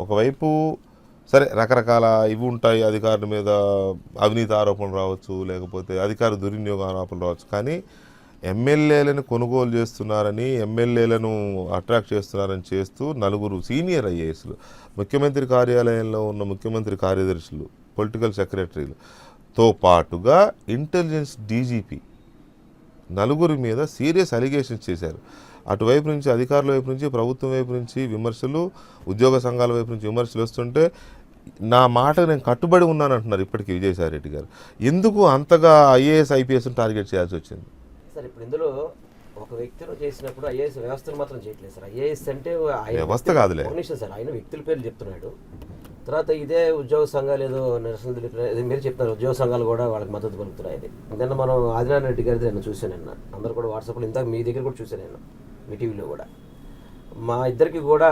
ఒకవైపు సరే రకరకాల ఇవి ఉంటాయి, అధికారుల మీద అవినీతి ఆరోపణలు రావచ్చు, లేకపోతే అధికార దుర్వినియోగ ఆరోపణలు రావచ్చు. కానీ ఎమ్మెల్యేలను కొనుగోలు చేస్తున్నారని, ఎమ్మెల్యేలను అట్రాక్ట్ చేస్తున్నారని చేస్తూ నలుగురు సీనియర్ ఐఏఎస్లు, ముఖ్యమంత్రి కార్యాలయంలో ఉన్న ముఖ్యమంత్రి కార్యదర్శులు, పొలిటికల్ సెక్రటరీలతో పాటుగా ఇంటెలిజెన్స్ డీజీపీ నలుగురి మీద సీరియస్ అలిగేషన్స్ చేశారు. అటువైపు నుంచి అధికారుల వైపు నుంచి, ప్రభుత్వం వైపు నుంచి విమర్శలు, ఉద్యోగ సంఘాల వైపు నుంచి విమర్శలు వస్తుంటే నా మాట నేను కట్టుబడి ఉన్నాను అంటున్నారు ఇప్పటికీ విజయసాయిరెడ్డి గారు. ఎందుకు అంతగా ఐఏఎస్ ఐపీఎస్ని టార్గెట్ చేయాల్సి వచ్చింది? సార్ ఇప్పుడు ఇందులో ఒక వ్యక్తిలో చేసినప్పుడు ఐఏఎస్ వ్యవస్థను మాత్రం చేయట్లేదు సార్. ఐఏఎస్ అంటే వ్యవస్థ కాదులే సార్, ఆయన వ్యక్తుల పేర్లు చెప్తున్నాడు. తర్వాత ఇదే ఉద్యోగ సంఘాలు ఏదో నిరసన తెలిపిన మీరు చెప్తున్నారు, ఉద్యోగ సంఘాలు కూడా వాళ్ళకి మద్దతు పలుకుతున్నాయి. అది నిన్న మనం ఆదినారాయణ రెడ్డి గారిది నేను చూశాను, నిన్న అందరూ కూడా వాట్సాప్లో, ఇంతకు మీ దగ్గర కూడా చూశాను నేను, మీ టీవీలో కూడా. మా ఇద్దరికి కూడా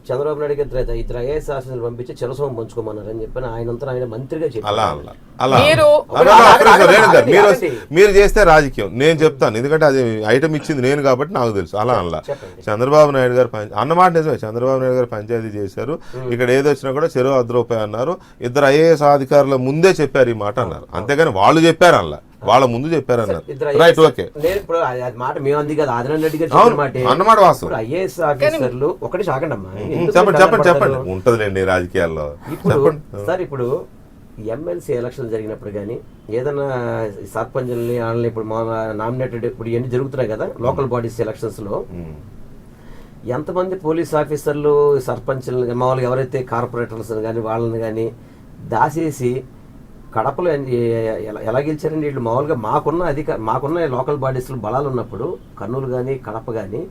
చంద్రబాబు నాయుడు గారు ఇద్దరు ఐఏఎస్ ఆఫీసర్లు పంపించి చిరసోమం పంచుకోమన్నారని చెప్పి ఆయనంతా ఆయన మంత్రిగా చెప్పారు. మీరు చేస్తే రాజకీయం నేను చెప్తాను, ఎందుకంటే అది ఐటమ్ ఇచ్చింది నేను కాబట్టి నాకు తెలుసు. అలా అలా చంద్రబాబు నాయుడు గారు అన్నమాట నిజమే, చంద్రబాబు నాయుడు గారు పంచాయతీ చేశారు, ఇక్కడ ఏది వచ్చినా కూడా చెరువు 10 రూపాయలు అన్నారు. ఇద్దరు ఐఏఎస్ అధికారుల ముందే చెప్పారు ఈ మాట అన్నారు, అంతేగాని వాళ్ళు చెప్పారు అలా, వాళ్ళ ముందు చెప్పారన్నారు. రైట్, ఓకే, అన్నమాట వాస్తవం. ఐఏఎస్ ఆఫీసర్లు ఒకటి సాగండమ్మా, చెప్పండి చెప్పండి, ఉంటదిలేండి రాజకీయాల్లో. సార్ ఇప్పుడు ఎమ్మెల్సీ ఎలక్షన్ జరిగినప్పుడు కానీ ఏదైనా సర్పంచ్ని వాళ్ళని ఇప్పుడు నామినేటెడ్ ఇప్పుడు ఇవన్నీ జరుగుతున్నాయి కదా లోకల్ బాడీస్ ఎలక్షన్స్లో, ఎంతమంది పోలీస్ ఆఫీసర్లు సర్పంచ్లు మామూలుగా ఎవరైతే కార్పొరేటర్స్ కానీ వాళ్ళని కానీ దాచేసి కడపలో ఎలా గెలిచారండి వీళ్ళు? మామూలుగా మాకున్న లోకల్ బాడీస్లో బలాలు ఉన్నప్పుడు కర్నూలు కానీ కడప కానీ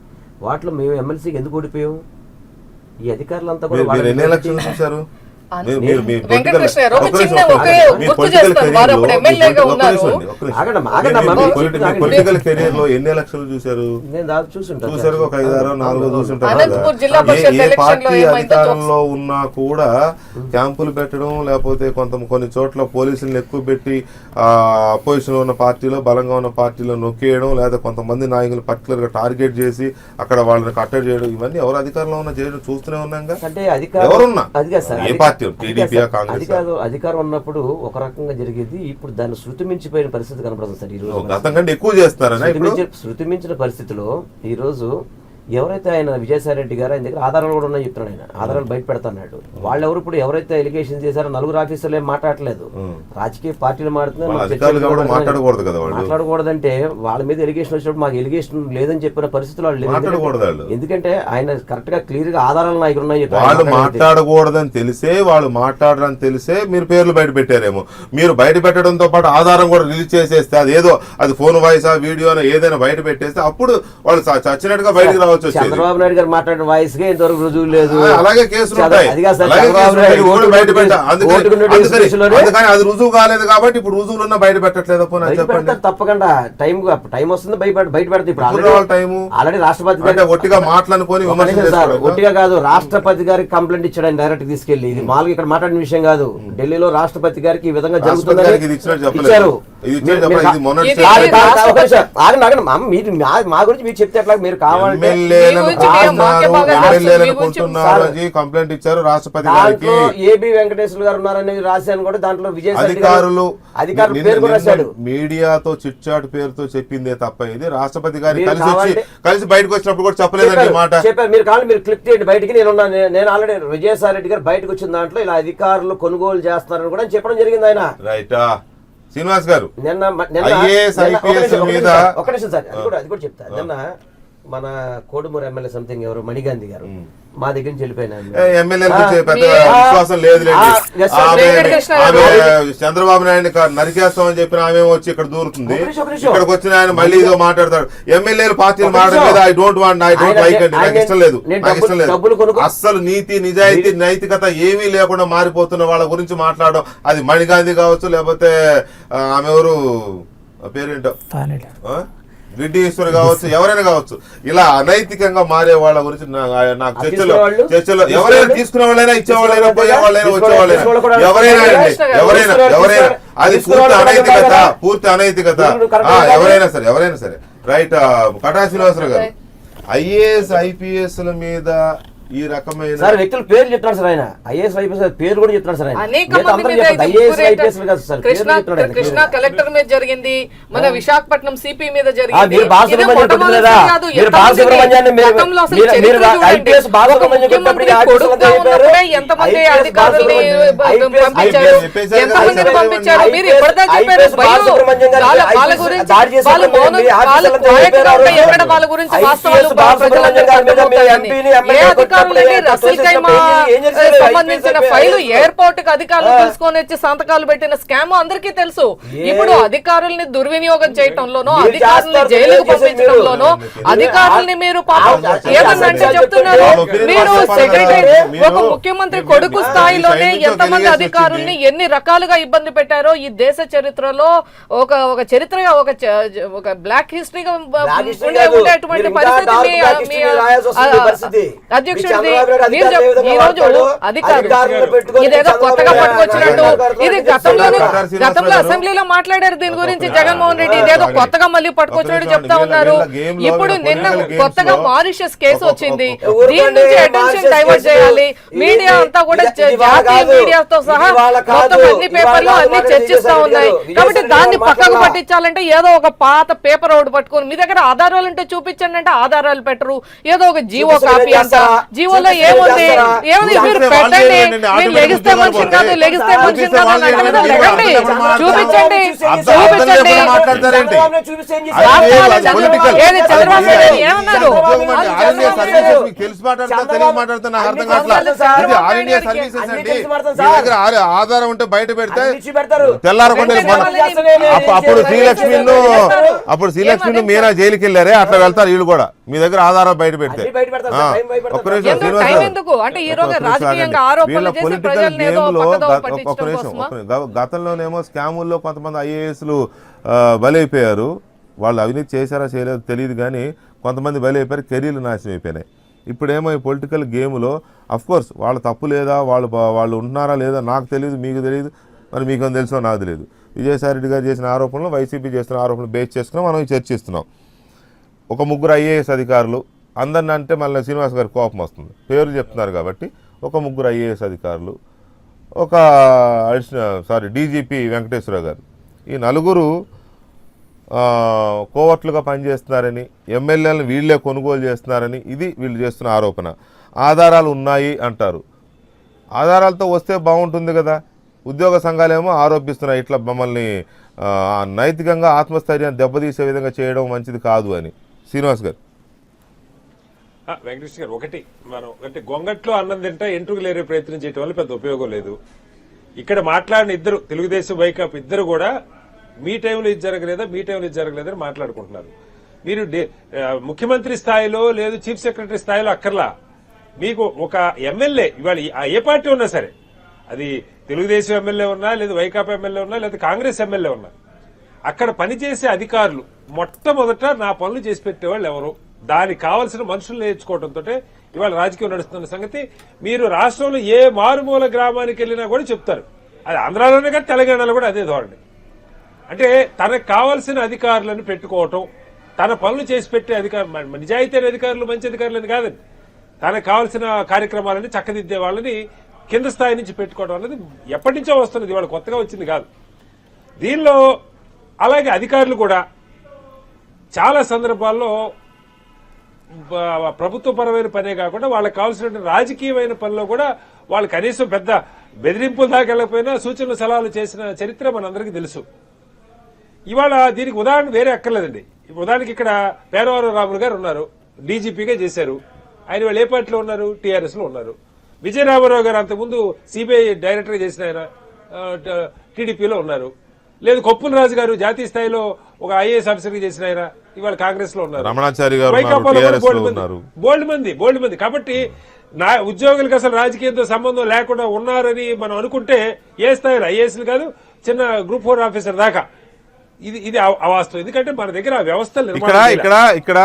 వాటిలో మేము ఎమ్మెల్సీకి ఎందుకు ఓడిపోయాం? ఈ అధికారులంతా కూడా పొలిటికల్ కెరీర్ లో ఎన్ని ఎలక్షన్లు చూసారు? చూసారు, ఒక 5, 6, 4 చూసుంటారు. ఏ పార్టీ అధికారంలో ఉన్నా కూడా క్యాంపులు పెట్టడం, లేకపోతే కొన్ని చోట్ల పోలీసులను ఎక్కువ పెట్టి అపోజిషన్ ఉన్న పార్టీలో, బలంగా ఉన్న పార్టీలో నొక్కేయడం, లేదా కొంతమంది నాయకులు పర్టికులర్ గా టార్గెట్ చేసి అక్కడ వాళ్ళని కట్టడి చేయడం, ఇవన్నీ ఎవరు అధికారంలో ఉన్న చేయడం చూస్తూనే ఉన్నాం. ఎవరున్నా ఏ పార్టీ అధికారం ఉన్నప్పుడు ఒక రకంగా జరిగేది, ఇప్పుడు దాన్ని శృతి మించిపోయిన పరిస్థితి కనపడుతుంది సార్. ఈ రోజు గతం కంటే ఎక్కువ చేస్తారని శృతి మించిన పరిస్థితిలో ఈ రోజు ఎవరైతే ఆయన విజయసాయిరెడ్డి గారు ఆయన దగ్గర ఆధారాలు కూడా ఉన్నాయి చెప్తున్నాడు, ఆయన ఆధారాలు బయట పెడతాడు. వాళ్ళు ఎవరు ఇప్పుడు ఎవరైతే ఎలిగేషన్ చేశారో నలుగురు ఆఫీసర్లు ఏం మాట్లాడలేదు, రాజకీయ పార్టీలు మాట్లాడకూడదంటే వాళ్ళ మీద ఎలిగేషన్ వచ్చినప్పుడు మాకు ఎలిగేషన్ లేదని చెప్పిన పరిస్థితులు వాళ్ళు, ఎందుకంటే ఆయన కరెక్ట్ గా క్లియర్ గా ఆధారాలు నా దగ్గర ఉన్నాయి. వాళ్ళు మాట్లాడకూడదని తెలిసే, వాళ్ళు మాట్లాడరని తెలిసే మీరు పేర్లు బయట పెట్టారేమో. మీరు బయట పెట్టడంతో పాటు ఆధారం కూడా రిలీజ్ చేసేస్తే, అది ఏదో అది ఫోన్ వాయిసా వీడియోనా ఏదైనా బయట పెట్టేస్తే అప్పుడు వాళ్ళు చచ్చినట్టుగా బయటకు రావచ్చు. చంద్రబాబు నాయుడు గారు మాట్లాడిన వాయిస్ గా ఇంతవరకు రుజువు లేదు. అలాగే కేసులు ఉంటాయి, అది రుజువు కాలేదు కాబట్టి ఇప్పుడు రుజువులున్నా బయట పెట్టట్లేదు. తప్పకుండా టైం వస్తుంది బయట పెడతాయి. ఇప్పుడు ఆల్రెడీ రాష్ట్రపతి గారు ఒట్టిగా మాట్లాడుకొని ఒట్టిగా కాదు, రాష్ట్రపతి గారికి కంప్లైంట్ ఇచ్చాడు డైరెక్ట్ తీసుకెళ్లి. ఇది మామూలుగా ఇక్కడ మాట్లాడిన విషయం కాదు, ఢిల్లీలో రాష్ట్రపతి గారికి ఈ విధంగా జరుగుతుందని ఇచ్చారు. మా గురించి మీరు చెప్తే ఎట్లా? మీరు కావాలంటే కంప్లైంట్ ఇచ్చారు రాష్ట్రపతి గారికి. ఏబి వెంకటేశ్వర గారు ఉన్నారని రాశాను కూడా, దాంట్లో విజయసాయిరెడ్డి అధికారులు పేరు కూడా రాశాడు. మీడియాతో చిట్చాట్ పేరుతో చెప్పిందే తప్ప ఇది రాష్ట్రపతి గారి కలిసి బయటకు వచ్చినప్పుడు కూడా చెప్పలేదండి మాట చెప్పారు. మీరు కావాలి మీరు క్లిప్ చేయండి బయటికి. నేను ఆల్రెడీ విజయసాయిరెడ్డి గారు బయటకు వచ్చిన దాంట్లో ఇలా అధికారులు కొనుగోలు చేస్తారని కూడా చెప్పడం జరిగింది ఆయన. రైటా శ్రీనివాస్ గారు, ఒక నిమిషం సార్, అది కూడా చెప్తా. నిన్న మన కోడుమూరు ఎమ్మెల్యే సంథింగ్ ఎవరు మణిగాంధీ గారు మా దగ్గర నుంచి వెళ్ళిపోయినా విశ్వాసం లేదు, చంద్రబాబు నాయుడు నరికేస్తామని చెప్పిన ఆమె వచ్చి ఇక్కడ దూరుతుంది. ఇక్కడికి వచ్చిన ఆయన మళ్ళీ ఇదో మాట్లాడతాడు. ఎమ్మెల్యేలు పార్టీలు మాట్లాడలేదు, ఐ డోంట్ లైక్ అండి, నాకు ఇష్టం లేదు, అస్సలు నీతి నిజాయితీ నైతికత ఏమీ లేకుండా మారిపోతున్న వాళ్ళ గురించి మాట్లాడడం, అది మణిగాంధీ కావచ్చు, లేకపోతే ఆమె ఎవరు పేరేంటో రెడ్డీశ్వర్ కావచ్చు, ఎవరైనా కావచ్చు, ఇలా అనైతికంగా మారే వాళ్ళ గురించి నాకు చర్చలో ఎవరైనా తీసుకునే వాళ్ళైనా, ఇచ్చేవాళ్ళైనా, పోయేవాళ్ళైనా, వచ్చేవాళ్ళైనా, ఎవరైనా అది పూర్తి అనైతికత ఎవరైనా సరే. రైట్, కటా శ్రీనివాసరావు గారు, ఐఏఎస్ ఐపీఎస్ల మీద ఈ రకమైన సార్ వ్యక్తుల పేర్లు చెప్తారు సార్ ఆయన ఐఏఎస్ ఐపీఎస్ పేరు కూడా చెప్తారు సార్ ఆయన అనేక మిగతా మంది అందరూ మీద చెప్పండి. ఇది IAS, గురైన- IPS కాదు సార్, కృష్ణ పేర్లు చెప్తున్నాడు ఆయన. కృష్ణ కలెక్టర్ మీద జరిగింది, మన విశాఖపట్నం సిపి మీద జరిగింది. మీరు బాలసుబ్రహ్మణ్యం ఇది కొట్టిన మొట్టమొదటి లేదా? కాదు. మీరు ఎంతమంది బాలసుబ్రహ్మణ్యాన్ని మీరు- గతంలో అసలు మీరు- చరిత్ర మీరు చూడండి. IPS బాలసుబ్రహ్మణ్యం ఒక ముఖ్యమంత్రి కొట్టినప్పుడు కొడుకుగా ఉన్నప్పుడే ఎంతమంది IPS అధికారుల్ని బాలసుబ్రహ్మణ్యం, పంపించారు, IPS ఎంతమందిని పంపించారు. మీరు IPS ఇప్పటిదా చెప్పారు IPS బాలసుబ్రహ్మణ్యం గారు వాళ్ళ IPS గురించి దాడి చేసిన వాళ్ళు మౌనం ఆఫీసర్లంతా వాళ్ళు క్వాయిట్గా చెప్పారు. ఉంటే ఎక్కడ వాళ్ళ గురించి IPS వాస్తవాలు బాలసుబ్రహ్మణ్యం గారి మీద మీ ఎంపీని, ఏ ఎమ్మెల్యే అధికారులని రసీల్ ఖైమా ఏం చేశారు? సంబంధించిన IPS ఫైలు ఎయిర్పోర్ట్ కి అధికారులు తీసుకొని వచ్చి సంతకాలు పెట్టిన స్కామ్ అందరికీ తెలుసు. ఇప్పుడు అధికారుల్ని దుర్వినియోగం చేయటంలోనో, మీరు అధికారుల్ని చేస్తారు, జైలుకు మీరు చేసేది పంపించడంలోనో, మీరు. అధికారుల్ని మీరు పాపం మీరు ఏదన్నంటే మీరు చెప్తున్నారు. మీరు మీరు మీరు సెక్రటరీ మీరు ఒక ముఖ్యమంత్రి మీరు కొడుకు మీరు స్థాయిలోనే ఈ సైడ్ నుంచి ఎంతమంది ఒక అధికారుల్ని వచ్చింది. ఎన్ని రకాలుగా ఇబ్బంది పెట్టారో ఈ దేశ చరిత్రలో ఒక చరిత్రగా ఒక బ్లాక్ హిస్టరీగా ఉండేటువంటి పరిస్థితి అధ్యక్షుడిది. ఈ రోజు అధికారులు ఇదేదో కొత్తగా పట్టుకొచ్చినట్టు, ఇది గతంలో అసెంబ్లీలో మాట్లాడారు దీని గురించి జగన్మోహన్ రెడ్డి, ఇదేదో కొత్తగా మళ్ళీ పట్టుకొచ్చినట్టు చెప్తా ఉన్నారు. ఇప్పుడు నిన్న కొత్తగా మారిషస్ కేసు వచ్చింది, దీని నుంచి అటెన్షన్ డైవర్ట్ చేయాలి. మీడియా అంతా కూడా జాతీయ మీడియాతో సహా మొత్తం అన్ని పేపర్లు అన్ని చర్చిస్తా ఉన్నాయి. కాబట్టి దాన్ని పక్కకు పట్టించాలంటే ఏదో ఒక పాత పేపర్ ఒకటి పట్టుకొని మీ దగ్గర ఆధారాలు ఉంటే చూపించండి అంటే ఆధారాలు పెట్టరు. ఏదో ఒక జీవో కాపీ అంట, జీవోలో ఏముంది మీరు పెట్టండి. మీరు లెగిస్తే మనిషి కాదు, లెగిస్తే మనిషి కాదు అని అంటే కదా లెగండి, చూపించండి. ఏది చంద్రబాబు నాయుడు ఏమన్నారు? ఆధారం ఉంటే బయట పెడితే పెడతారు. తెల్లారకుండా అప్పుడు శ్రీలక్ష్మి మీనా జైలుకి వెళ్ళారే అట్లా వెళ్తారు వీళ్ళు కూడా మీ దగ్గర ఆధారం బయట పెడితే. ఒక్క నిమిషం ఎందుకు శ్రీనివాస్ టైం గారు. ఎందుకు? అంటే ఈ రోజు ఒక్క నిమిషం రాజకీయంగా ఆగండి. ఆరోపణలు వీళ్ళ చేసి పొలిటికల్ ప్రజల్ని ఏదో గేమ్లో పక్కదోవ ఒక్క పట్టించడం నిమిషం కోసమా? గతంలోనేమో స్కాముల్లో కొంతమంది ఐఏఎస్లు బలైపోయారు. వాళ్ళు అవినీతి చేశారా చేయలేదో తెలియదు కానీ కొంతమంది బలైపోయారు, కెరీర్లు నాశనం అయిపోయినాయి. ఇప్పుడేమో ఈ పొలిటికల్ గేమ్లో అఫ్కోర్స్ వాళ్ళ తప్పు లేదా, వాళ్ళు ఉంటున్నారా లేదా నాకు తెలియదు, మీకు తెలియదు, మరి మీకు తెలుసో నాకు తెలియదు. విజయసాయి రెడ్డి గారు చేసిన ఆరోపణలు, వైసీపీ చేసిన ఆరోపణలు బేస్ చేసుకుని మనం చర్చిస్తున్నాం. ఒక ముగ్గురు ఐఏఎస్ అధికారులు అందరిని అంటే మళ్ళీ శ్రీనివాస్ గారి కోపం వస్తుంది, పేరు చెప్తున్నారు కాబట్టి. ఒక ముగ్గురు ఐఏఎస్ అధికారులు, ఒక డీజీపీ వెంకటేశ్వరరావు గారు, ఈ నలుగురు కోవర్ట్లుగా పనిచేస్తున్నారని, ఎమ్మెల్యేలను వీళ్ళే కొనుగోలు చేస్తున్నారని ఇది వీళ్ళు చేస్తున్న ఆరోపణ. ఆధారాలు ఉన్నాయి అంటారు. ఆధారాలతో వస్తే బాగుంటుంది కదా. ఉద్యోగ సంఘాలేమో ఆరోపిస్తున్నాయి ఇట్లా మమ్మల్ని నైతికంగా ఆత్మస్థైర్యాన్ని దెబ్బతీసే విధంగా చేయడం మంచిది కాదు అని. శ్రీనివాస్ గారు. వెంకటేష్ గారు, ఒకటి గొంగట్లో అన్నం తింటే ఎంట్రుకు లేరే ప్రయత్నం చేయడం వల్ల పెద్ద ఉపయోగం లేదు. ఇక్కడ మాట్లాడిన ఇద్దరు తెలుగుదేశం వైకాప్ ఇద్దరు కూడా మీ టైంలో ఇది జరగలేదా, మీ టైంలో ఇది జరగలేదని మాట్లాడుకుంటున్నారు. మీరు ముఖ్యమంత్రి స్థాయిలో లేదు చీఫ్ సెక్రటరీ స్థాయిలో అక్కర్లా, మీకు ఒక ఎమ్మెల్యే ఇవాళ ఏ పార్టీ ఉన్నా సరే, అది తెలుగుదేశం ఎమ్మెల్యే ఉన్నా, లేదు వైకాపా ఎమ్మెల్యే ఉన్నా, లేదా కాంగ్రెస్ ఎమ్మెల్యే ఉన్నా, అక్కడ పనిచేసే అధికారులు మొట్టమొదట నా పనులు చేసి పెట్టేవాళ్ళు ఎవరు, దానికి కావాల్సిన మనుషులు నేర్చుకోవడంతో ఇవాళ రాజకీయం నడుస్తున్న సంగతి మీరు రాష్ట్రంలో ఏ మారుమూల గ్రామానికి వెళ్ళినా కూడా చెప్తారు. అది ఆంధ్రాలోనే కాదు, తెలంగాణలో కూడా అదే ధోరణి. అంటే తనకు కావాల్సిన అధికారులను పెట్టుకోవటం, తన పనులు చేసి పెట్టే అధికారులు, నిజాయితీ అధికారులు మంచి అధికారులని కాదండి, తనకు కావాల్సిన కార్యక్రమాలని చక్కదిద్దే వాళ్ళని కింద స్థాయి నుంచి పెట్టుకోవడం అనేది ఎప్పటి నుంచో వస్తున్నది, ఇవాళ కొత్తగా వచ్చింది కాదు. దీనిలో అలాగే అధికారులు కూడా చాలా సందర్భాల్లో ప్రభుత్వపరమైన పనే కాకుండా వాళ్ళకి కావాల్సిన రాజకీయమైన పనిలో కూడా వాళ్ళు కనీసం పెద్ద బెదిరింపుల దాకా వెళ్ళకపోయినా సూచనలు సలహాలు చేసిన చరిత్ర మనందరికీ తెలుసు. ఇవాళ దీనికి ఉదాహరణ వేరే అక్కర్లేదండి. ఉదాహరణకి ఇక్కడ పేరవరం రాములు గారు ఉన్నారు, డీజీపీగా చేశారు. ఆయన వాళ్ళు ఏ పార్టీలో ఉన్నారు, టీఆర్ఎస్ లో ఉన్నారు. విజయరామారావు గారు అంతకుముందు సిబిఐ డైరెక్టర్ చేసిన ఆయన టీడీపీలో ఉన్నారు. లేదు కొప్పుల రాజు గారు జాతీయ స్థాయిలో ఒక ఐఏఎస్ ఆఫీసర్ చేసిన ఆయన ఇవాళ కాంగ్రెస్ లో ఉన్నారు. రమణాచారి గారు బోల్డ్ మంది. కాబట్టి నా ఉద్యోగులకు అసలు రాజకీయంతో సంబంధం లేకుండా ఉన్నారని మనం అనుకుంటే ఏ స్థాయిలో ఐఏఎస్లు కాదు, చిన్న గ్రూప్ 4 ఆఫీసర్ దాకా ఇది అవాస్తవం. ఎందుకంటే మన దగ్గర వ్యవస్థలు ఇక్కడ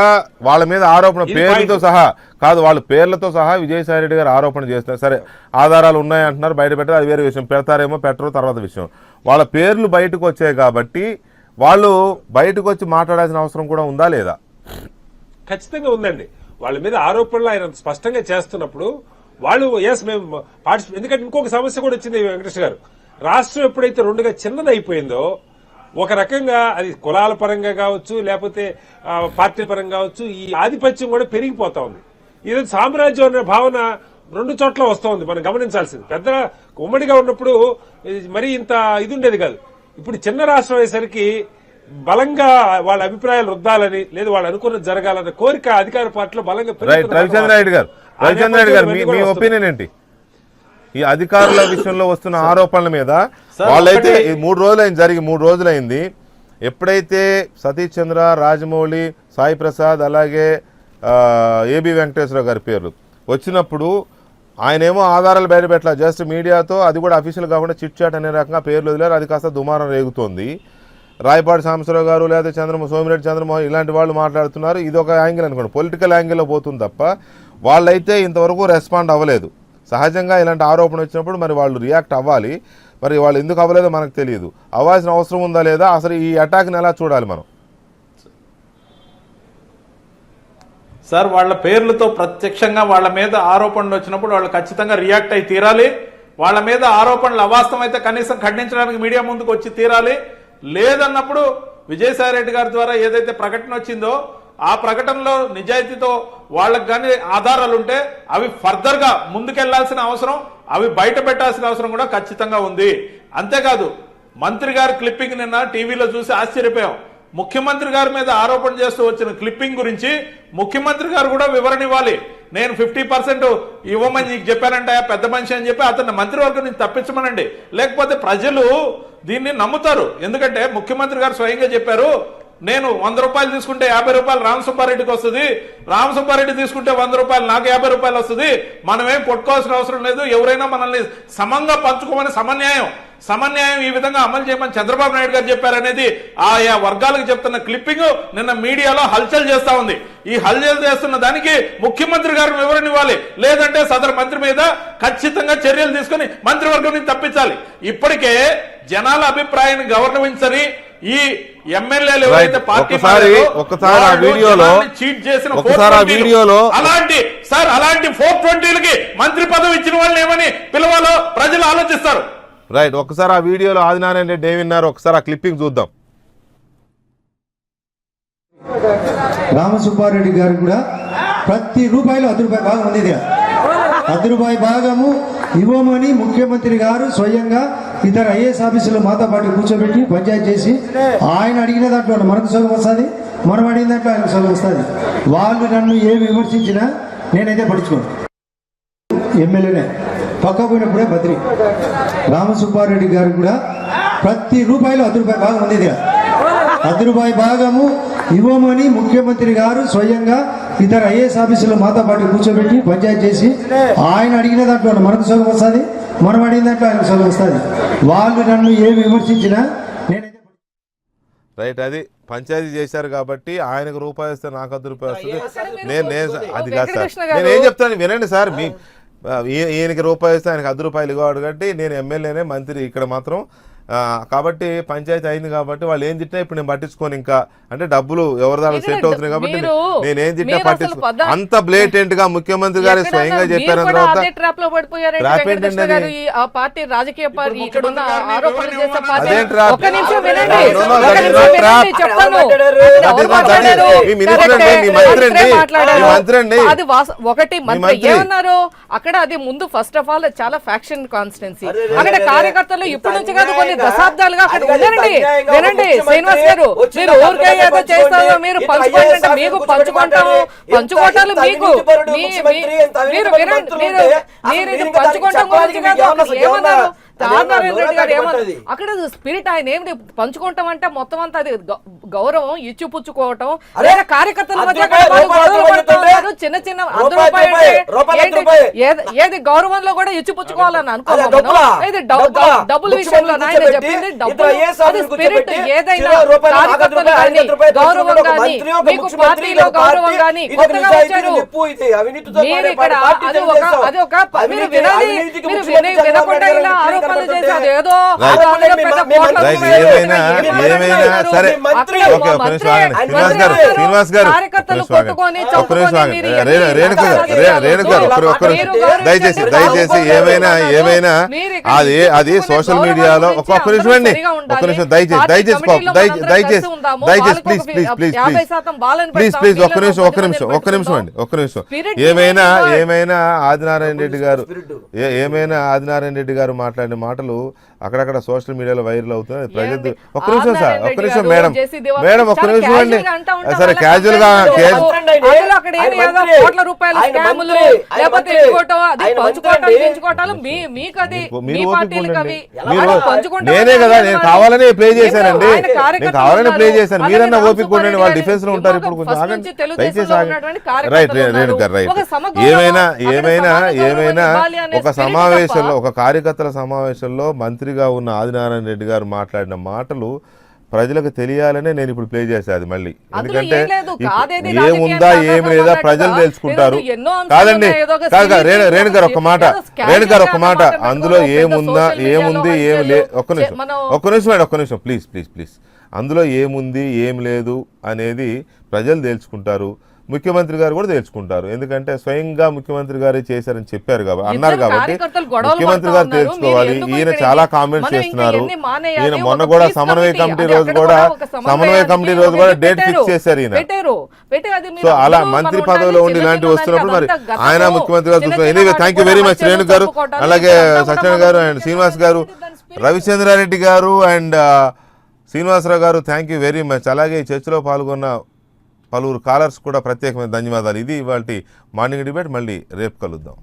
వాళ్ళ మీద ఆరోపణ పేర్లతో సహా కాదు, వాళ్ళ పేర్లతో సహా విజయసాయి రెడ్డి గారు ఆరోపణ చేస్తారు. సరే ఆధారాలు ఉన్నాయంటున్నారు, బయట పెట్టారు, అది వేరే విషయం. పెడతారేమో పెట్టరు, తర్వాత విషయం. వాళ్ళ పేర్లు బయటకు వచ్చాయి కాబట్టి వాళ్ళు బయటకు వచ్చి మాట్లాడాల్సిన అవసరం కూడా ఉందా లేదా? ఖచ్చితంగా ఉందండి. వాళ్ళ మీద ఆరోపణలు ఆయన స్పష్టంగా చేస్తున్నప్పుడు వాళ్ళు ఎస్ మేము ఎందుకంటే ఇంకొక సమస్య కూడా వచ్చింది వెంకటేష్ గారు. రాష్ట్రం ఎప్పుడైతే రెండుగా చిన్నదైపోయిందో ఒక రకంగా అది కులాల పరంగా కావచ్చు లేకపోతే పార్టీ పరంగా కావచ్చు ఈ ఆధిపత్యం కూడా పెరిగిపోతా ఉంది. ఇది సామ్రాజ్యం అనే భావన రెండు చోట్ల వస్తూ ఉంది. మనం గమనించాల్సింది పెద్ద ఉమ్మడిగా ఉన్నప్పుడు మరీ ఇంత ఇది ఉండేది కాదు. ఇప్పుడు చిన్న రాష్ట్రం అయ్యేసరికి బలంగా వాళ్ళ అభిప్రాయాలు రుద్దాలని లేదు వాళ్ళు అనుకున్నది జరగాలన్న కోరిక అధికార పార్టీలో బలంగా రవిచంద్ర రెడ్డి గారు మీ ఒపీనియన్ ఏంటి ఈ అధికారుల విషయంలో వస్తున్న ఆరోపణల మీద? వాళ్ళైతే 3 రోజులైంది జరిగి 3 రోజులైంది. ఎప్పుడైతే సతీష్ చంద్ర, రాజమౌళి, సాయి ప్రసాద్ అలాగే ఏబి వెంకటేశ్వరరావు గారి పేర్లు వచ్చినప్పుడు ఆయనేమో ఆధారాలు బయటపెట్టలా, జస్ట్ మీడియాతో అది కూడా అఫీషియల్ కాకుండా చిట్ చాట్ అనే రకంగా పేర్లు వదిలేరు. అది కాస్త దుమారం రేగుతోంది. రాయపాటి సాంబశివరావు గారు లేదా సోమిరెడ్డి చంద్రమోహన్ ఇలాంటి వాళ్ళు మాట్లాడుతున్నారు. ఇది ఒక యాంగిల్ అనుకోండి, పొలిటికల్ యాంగిల్లో పోతుంది తప్ప వాళ్ళైతే ఇంతవరకు రెస్పాండ్ అవ్వలేదు. సహజంగా ఇలాంటి ఆరోపణ వచ్చినప్పుడు మరి వాళ్ళు రియాక్ట్ అవ్వాలి. మరి వాళ్ళు ఎందుకు అవ్వలేదో మనకు తెలియదు. అవ్వాల్సిన అవసరం ఉందా లేదా, అసలు ఈ అటాక్ని ఎలా చూడాలి మనం? సార్ వాళ్ళ పేర్లతో ప్రత్యక్షంగా వాళ్ళ మీద ఆరోపణలు వచ్చినప్పుడు వాళ్ళు ఖచ్చితంగా రియాక్ట్ అయి తీరాలి. వాళ్ళ మీద ఆరోపణలు అవాస్తవం అయితే కనీసం ఖండించడానికి మీడియా ముందుకు వచ్చి తీరాలి. లేదన్నప్పుడు విజయసాయిరెడ్డి గారి ద్వారా ఏదైతే ప్రకటన వచ్చిందో ఆ ప్రకటనలో నిజాయితీతో వాళ్ళకి కానీ ఆధారాలు ఉంటే అవి ఫర్దర్ గా ముందుకెళ్లాల్సిన అవసరం, అవి బయట పెట్టాల్సిన అవసరం కూడా ఖచ్చితంగా ఉంది. అంతేకాదు మంత్రి గారి క్లిప్పింగ్ నిన్న టీవీలో చూసి ఆశ్చర్యపోయాం. ముఖ్యమంత్రి గారి మీద ఆరోపణ చేస్తూ వచ్చిన క్లిప్పింగ్ గురించి ముఖ్యమంత్రి గారు కూడా వివరణ ఇవ్వాలి. నేను 50% ఇవ్వమని నీకు చెప్పానంటే పెద్ద మనిషి అని చెప్పి అతన్ని మంత్రివర్గం నుంచి తప్పించమనండి. లేకపోతే ప్రజలు దీన్ని నమ్ముతారు. ఎందుకంటే ముఖ్యమంత్రి గారు స్వయంగా చెప్పారు, నేను 100 రూపాయలు తీసుకుంటే 50 రూపాయలు రామసుబ్బారెడ్డికి వస్తుంది, రామసుబ్బారెడ్డి తీసుకుంటే 100 రూపాయలు నాకు 50 రూపాయలు వస్తుంది, మనమేం కొట్టుకోవాల్సిన అవసరం లేదు, ఎవరైనా మనల్ని సమంగా పంచుకోమని సమన్యాయం ఈ విధంగా అమలు చేయమని చంద్రబాబు నాయుడు గారు చెప్పారనేది ఆయా వర్గాలకు చెప్తున్న క్లిప్పింగ్ నిన్న మీడియాలో హల్చల్ చేస్తా ఉంది. ఈ హల్చల్ చేస్తున్న దానికి ముఖ్యమంత్రి గారు వివరణ ఇవ్వాలి. లేదంటే సదరు మంత్రి మీద ఖచ్చితంగా చర్యలు తీసుకుని మంత్రివర్గం నుంచి తప్పించాలి. ఇప్పటికే జనాల అభిప్రాయాన్ని గౌరవించని ఈ ఎమ్మెల్యేలు ఎవరైతే పార్టీ చీట్ చేసిన అలాంటి 420లకి మంత్రి పదవి ఇచ్చిన వాళ్ళని ఏమని పిలవాలో ప్రజలు ఆలోచిస్తారు. రైట్, ఒకసారి ఆ వీడియోలో ఆదినారాయణ రెడ్డి ఏమిన్నారు ఒకసారి ఆ క్లిప్పింగ్ చూద్దాం. రామసుబ్బారెడ్డి గారు కూడా ప్రతి రూపాయలు ₹10 భాగం ఉంది. ₹10 భాగము ఇవ్వమని ముఖ్యమంత్రి గారు స్వయంగా ఇద్దరు ఐఏఎస్ ఆఫీసులో మాతో పాటు కూర్చోబెట్టి పంచాయతీ చేసి ఆయన అడిగిన దాంట్లో మనకు సొగం వస్తుంది, మనం అడిగిన దాంట్లో ఆయనకు సొగం వస్తుంది. వాళ్ళు నన్ను ఏమి విమర్శించినా నేనైతే పడుచుకోను. ఎమ్మెల్యేనే పక్క పోయినప్పుడే బద్రి. రామసుబ్బారెడ్డి గారు కూడా ప్రతి రూపాయలు ₹10 భాగం ఉంది. ₹10 భాగము ఇవ్వమని ముఖ్యమంత్రి గారు స్వయంగా ఇద్దరు ఐఏఎస్ ఆఫీసులో మాతో పాటు కూర్చోబెట్టి పంచాయతీ చేసి ఆయన అడిగిన దాంట్లో మనకు సొగం వస్తుంది, మనం అడిగిన దాంట్లో ఆయనకు సొగం వస్తుంది. వాళ్ళు నన్ను ఏమి విమర్శించినా నేనైతే రైట్, అది పంచాయతీ చేశారు కాబట్టి ఆయనకు రూపాయి వస్తే నాకు ₹10 వస్తుంది. నేను అది కాదు సార్, నేను ఏం చెప్తాను వినండి సార్. ఈయనకి రూపాయి వస్తే ఆయనకు ₹10 ఇవ్వడు కాబట్టి నేను ఎమ్మెల్యేనే మంత్రి ఇక్కడ మాత్రం. కాబట్టి పంచాయతీ అయింది కాబట్టి వాళ్ళు ఏం తిట్టినా ఇప్పుడు నేను పట్టించుకోను. ఇంకా అంటే డబ్బులు ఎవరి దాకా సెట్ అవుతున్నాయి కాబట్టి నేనేం తిట్టినా పట్టించుకో. అంత బ్లేటెంట్ గా ముఖ్యమంత్రి గారు స్వయంగా చెప్పారు. అక్కడ అది ముందు ఫస్ట్ ఆఫ్ ఆల్ చాలా ఫ్యాక్షన్ కాన్స్టిట్యున్సీ. అక్కడ కార్యకర్తలు ఇప్పటి నుంచి కాదు కొన్ని దశాబ్దాలుగా అక్కడ వినండి శ్రీనివాస్ గారు, మీరు ఊరికే ఏదో చేస్తారో మీరు పంచుకోండి, మీకు పంచుకోవటాలు మీకు మీరు వినండి, మీరు ఇది పంచుకోవటం గురించి కాదు. ఏమన్నారు నారాయణ రెడ్డి గారు ఏమన్నారు అక్కడ స్పిరిట్, ఆయన ఏమిటి పంచుకోవటం అంటే మొత్తం అంతా అది గౌరవం ఇచ్చిపుచ్చుకోవటం, లేదా కార్యకర్తల మధ్య చిన్న చిన్న ₹10 ఏది గౌరవంలో కూడా ఇచ్చిపుచ్చుకోవాలని అనుకోవాలి. డబ్బుల విషయంలో ఆయన చెప్పింది అది స్పిరిట్. ఏదైనా కార్యకర్తలు కానీ గౌరవం కానీ మీకు పార్టీలో గౌరవం కానీ కొత్తగా వచ్చారు మీరు ఇక్కడ అది ఒక మీరు వినాలి, మీరు వినకుండా ఇలా ఆరోపణలు చేసి చెప్పి అదేదో Right. అందులో పెద్ద కోట్ల Right. రూపాయలు ఏమైనా సరే మంత్రి. ఓకే ఒక నిమిషం ఆగండి శ్రీనివాస్ గారు కార్యకర్తలు కొట్టుకొని ఒక్క నిమిషం చంపుకొని ఆగండి మీరు రేణుక గారు ఒక్క నిమిషం దయచేసి ఏమైనా అది సోషల్ మీడియాలో ఒక్క నిమిషం అండి ఒక్క నిమిషం దయచేసి ప్లీజ్ ఒక్క నిమిషం అండి ఏమైనా ఆదినారాయణ రెడ్డి గారు మాట్లాడిన మాటలు అక్కడక్కడ సోషల్ మీడియాలో వైరల్ అవుతున్నాయి ప్రజలు ఒక్క నిమిషం సార్ ఒక్క నిమిషం మేడం ఒక్క నిమిషం అండి సరే క్యాజువల్ గా నేనే కదా నేను కావాలని ప్లే చేశానండి నేను కావాలని ప్లే చేశాను మీరన్నా ఓపిక ఉండండి వాళ్ళు డిఫెన్స్ లో ఉంటారు ఇప్పుడు కొంచెం ఆగండి దయచేసి ఆగండి రైట్ ఏమైనా ఒక సమావేశంలో ఒక కార్యకర్తల సమావేశంలో మంత్రిగా ఉన్న ఆదినారాయణ రెడ్డి గారు మాట్లాడిన మాటలు ప్రజలకు తెలియాలనే నేను ఇప్పుడు ప్లే చేశాను అది మళ్ళీ ఎందుకంటే ఏముందా ఏమి లేదా ప్రజలు తెలుసుకుంటారు కాదండి రేణుగారు ఒక మాట అందులో ఏముంది ఏమి ఒక్క నిమిషం ప్లీజ్ అందులో ఏముంది ఏం లేదు అనేది ప్రజలు తెలుసుకుంటారు ముఖ్యమంత్రి గారు కూడా తెలుసుకుంటారు ఎందుకంటే స్వయంగా ముఖ్యమంత్రి గారే చేశారని చెప్పారు కాబట్టి అన్నారు కాబట్టి ముఖ్యమంత్రి గారు తెలుసుకోవాలి ఈయన చాలా కామెంట్స్ చేస్తున్నారు ఈయన మొన్న కూడా సమన్వయ కమిటీ రోజు కూడా డేట్ ఫిక్స్ చేశారు ఈయన సో అలా మంత్రి పదవిలో ఉండి ఇలాంటివి వస్తున్నప్పుడు మరి ఆయన ముఖ్యమంత్రి గారు చూస్తున్నారు anyway thank you very much Renu గారు అలాగే సత్యనారాయణ గారు అండ్ శ్రీనివాస్ గారు రవిచంద్రారెడ్డి గారు అండ్ శ్రీనివాసరావు గారు థ్యాంక్ యూ వెరీ మచ్ అలాగే ఈ చర్చలో పాల్గొన్న పలువురు కాలర్స్ కూడా ప్రత్యేకమైన ధన్యవాదాలు ఇది ఇవాల్టి మార్నింగ్ డిబేట్ మళ్ళీ రేపు కలుద్దాం